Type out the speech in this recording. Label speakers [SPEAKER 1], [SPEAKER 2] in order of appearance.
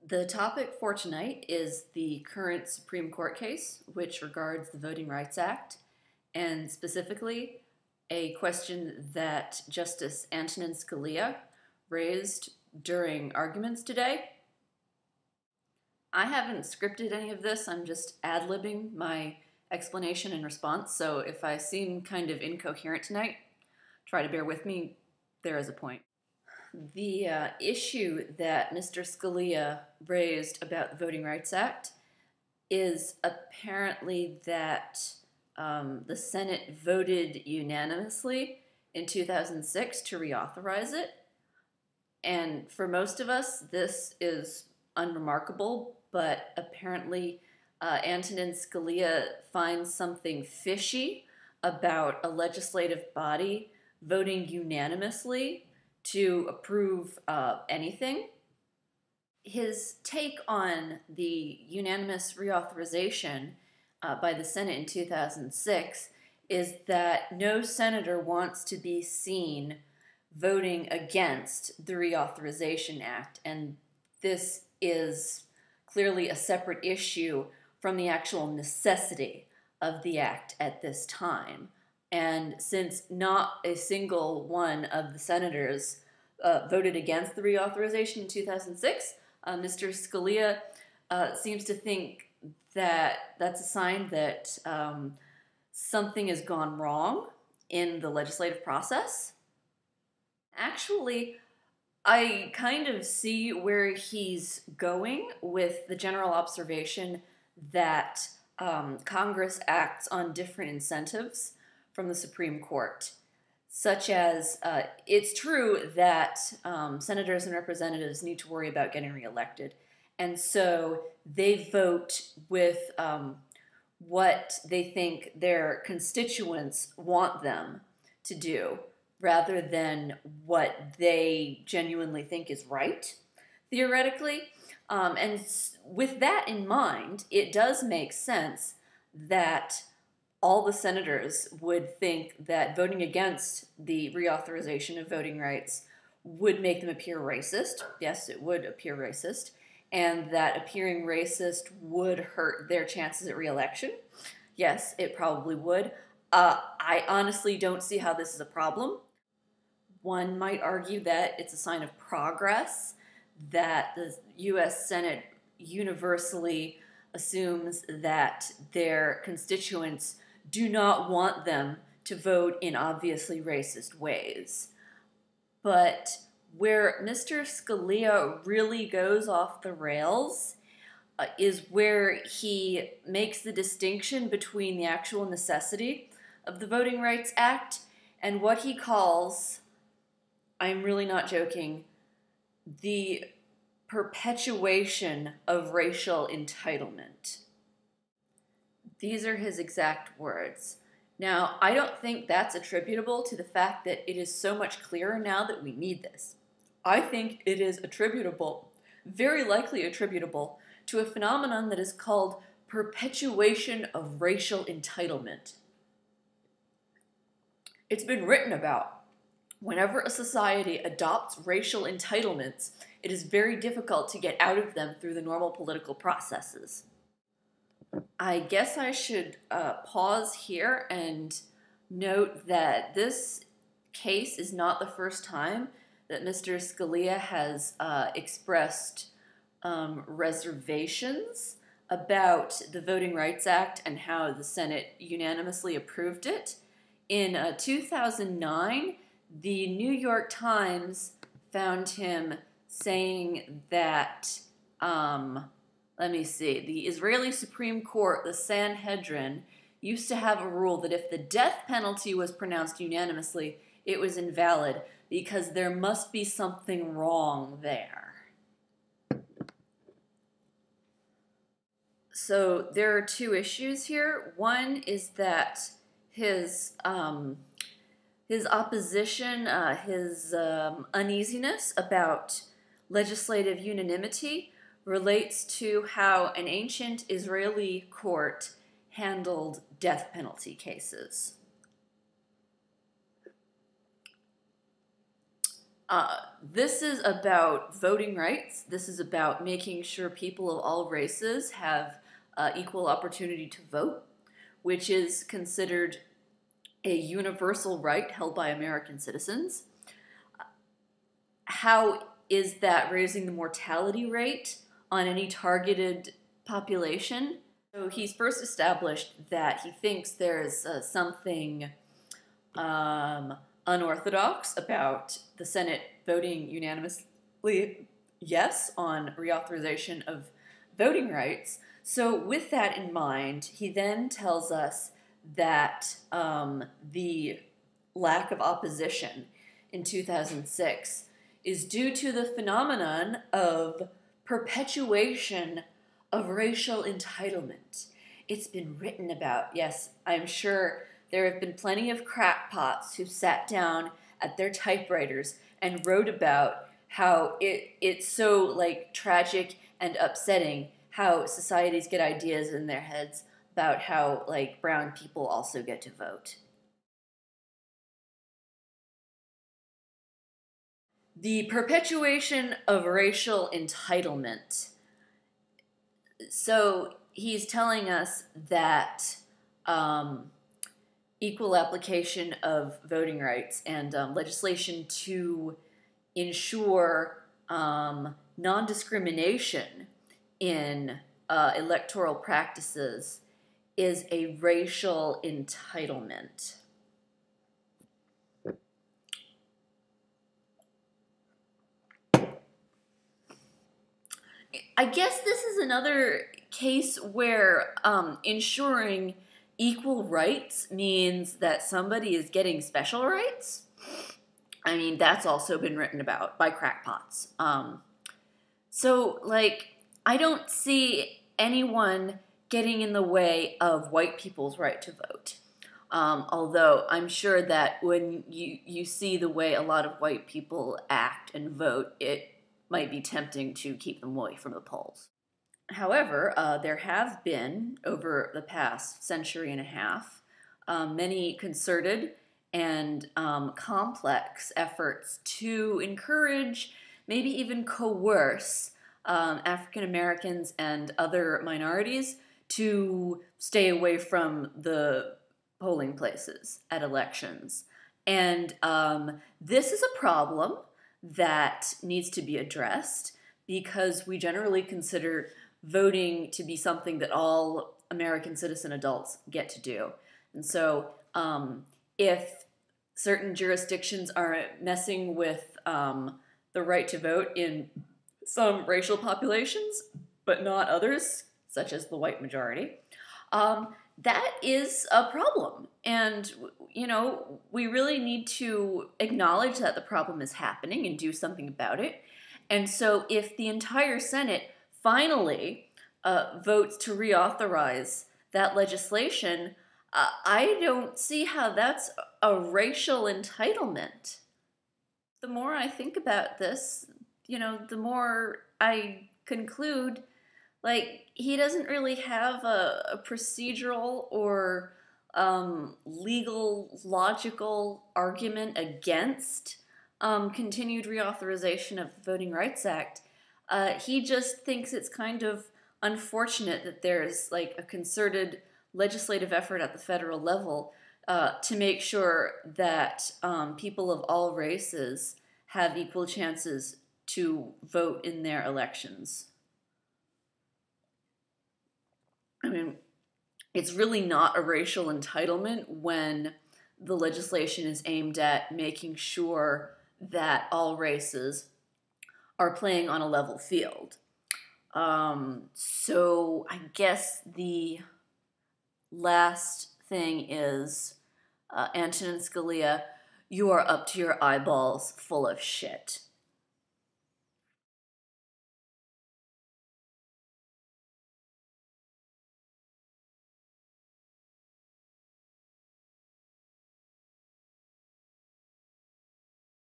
[SPEAKER 1] The topic for tonight is the current Supreme Court case, which regards the Voting Rights Act, and specifically a question that Justice Antonin Scalia raised during arguments today. I haven't scripted any of this, I'm just ad-libbing my explanation and response, so if I seem kind of incoherent tonight, try to bear with me, there is a point. The issue that Mr. Scalia raised about the Voting Rights Act is apparently that the Senate voted unanimously in 2006 to reauthorize it. And for most of us, this is unremarkable, but apparently Antonin Scalia finds something fishy about a legislative body voting unanimously to approve anything. His take on the unanimous reauthorization by the Senate in 2006 is that no senator wants to be seen voting against the Reauthorization Act, and this is clearly a separate issue from the actual necessity of the act at this time. And since not a single one of the senators voted against the reauthorization in 2006, Mr. Scalia seems to think that that's a sign that something has gone wrong in the legislative process. Actually, I kind of see where he's going with the general observation that Congress acts on different incentives from the Supreme Court, such as it's true that senators and representatives need to worry about getting reelected, and so they vote with what they think their constituents want them to do, rather than what they genuinely think is right, theoretically. And with that in mind, it does make sense that all the senators would think that voting against the reauthorization of voting rights would make them appear racist. Yes, it would appear racist. And that appearing racist would hurt their chances at re-election. Yes, it probably would. I honestly don't see how this is a problem. One might argue that it's a sign of progress that the U.S. Senate universally assumes that their constituents do not want them to vote in obviously racist ways. But where Mr. Scalia really goes off the rails is where he makes the distinction between the actual necessity of the Voting Rights Act and what he calls, I'm really not joking, the perpetuation of racial entitlement. These are his exact words. Now, I don't think that's attributable to the fact that it is so much clearer now that we need this. I think it is attributable, very likely attributable, to a phenomenon that is called perpetuation of racial entitlement. It's been written about. Whenever a society adopts racial entitlements, it is very difficult to get out of them through the normal political processes. I guess I should pause here and note that this case is not the first time that Mr. Scalia has expressed reservations about the Voting Rights Act and how the Senate unanimously approved it. In 2009, the New York Times found him saying that, let me see, the Israeli Supreme Court, the Sanhedrin, used to have a rule that if the death penalty was pronounced unanimously, it was invalid because there must be something wrong there. So there are two issues here. One is that his opposition, his uneasiness about legislative unanimity relates to how an ancient Israeli court handled death penalty cases. This is about voting rights. This is about making sure people of all races have equal opportunity to vote, which is considered a universal right held by American citizens. How is that raising the mortality rate on any targeted population? So he's first established that he thinks there's something unorthodox about the Senate voting unanimously yes on reauthorization of voting rights. So with that in mind, he then tells us that the lack of opposition in 2006 is due to the phenomenon of perpetuation of racial entitlement. It's been written about. Yes, I'm sure there have been plenty of crackpots who sat down at their typewriters and wrote about how it's so like tragic and upsetting how societies get ideas in their heads about how like brown people also get to vote. The perpetuation of racial entitlement. So he's telling us that equal application of voting rights and legislation to ensure non-discrimination in electoral practices is a racial entitlement. I guess this is another case where ensuring equal rights means that somebody is getting special rights. I mean, that's also been written about by crackpots. So, like, I don't see anyone getting in the way of white people's right to vote. Although I'm sure that when you see the way a lot of white people act and vote, it might be tempting to keep them away from the polls. However, there have been, over the past century and a half, many concerted and complex efforts to encourage, maybe even coerce, African Americans and other minorities to stay away from the polling places at elections. And this is a problem that needs to be addressed because we generally consider voting to be something that all American citizen adults get to do. And so if certain jurisdictions are messing with the right to vote in some racial populations, but not others, such as the white majority, that is a problem. And, you know, we really need to acknowledge that the problem is happening and do something about it. And so if the entire Senate finally votes to reauthorize that legislation, I don't see how that's a racial entitlement. The more I think about this, you know, the more I conclude, like, he doesn't really have a procedural or legal, logical argument against continued reauthorization of the Voting Rights Act. He just thinks it's kind of unfortunate that there's like a concerted legislative effort at the federal level to make sure that people of all races have equal chances to vote in their elections. I mean, it's really not a racial entitlement when the legislation is aimed at making sure that all races are playing on a level field. So I guess the last thing is Antonin Scalia, you are up to your eyeballs full of shit.